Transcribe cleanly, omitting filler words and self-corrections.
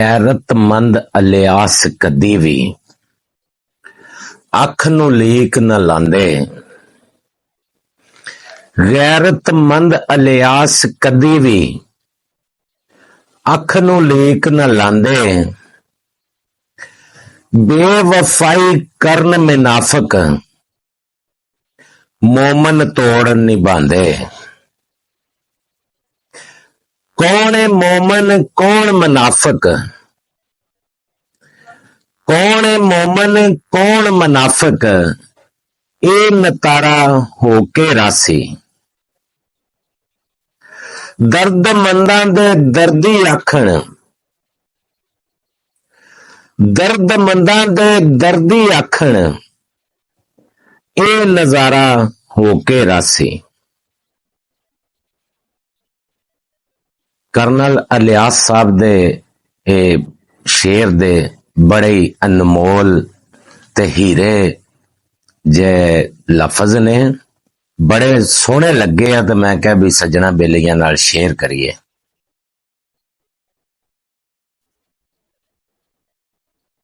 ਗੈਰਤਮੰਦ ਅਲਿਆਸ ਕਦੀ ਵੀ ਅੱਖ ਨੂੰ ਲੀਕ ਨਾ ਲਾਂਦੇ। ਗੈਰਤਮੰਦ ਅਲਿਆਸ ਕਦੀ ਵੀ ਅੱਖ ਨੂੰ ਲੀਕ ਨਾ ਲਾਂਦੇ। ਬੇਵਫਾਈ ਕਰਨ ਮੁਨਾਫਿਕ ਮੋਮਨ ਤੋੜ ਨਿਭਾਂਦੇ। कौन है मोमन कौन मुनाफिक, कौन है मोमन कौन मुनाफिक, ए नतारा होके रासी। दर्दमंदां दे दर्दी आखण, दर्दमंदां दे दर्दी आखण, ए नजारा होके रासी। करनल अलियास साहब दे शेर दे बड़े ही अनमोल ते हीरे जे लफज ने, बड़े सोहने लगे आ। तो मैं क्या भी सज्जना बेलियां नाल शेयर करिए।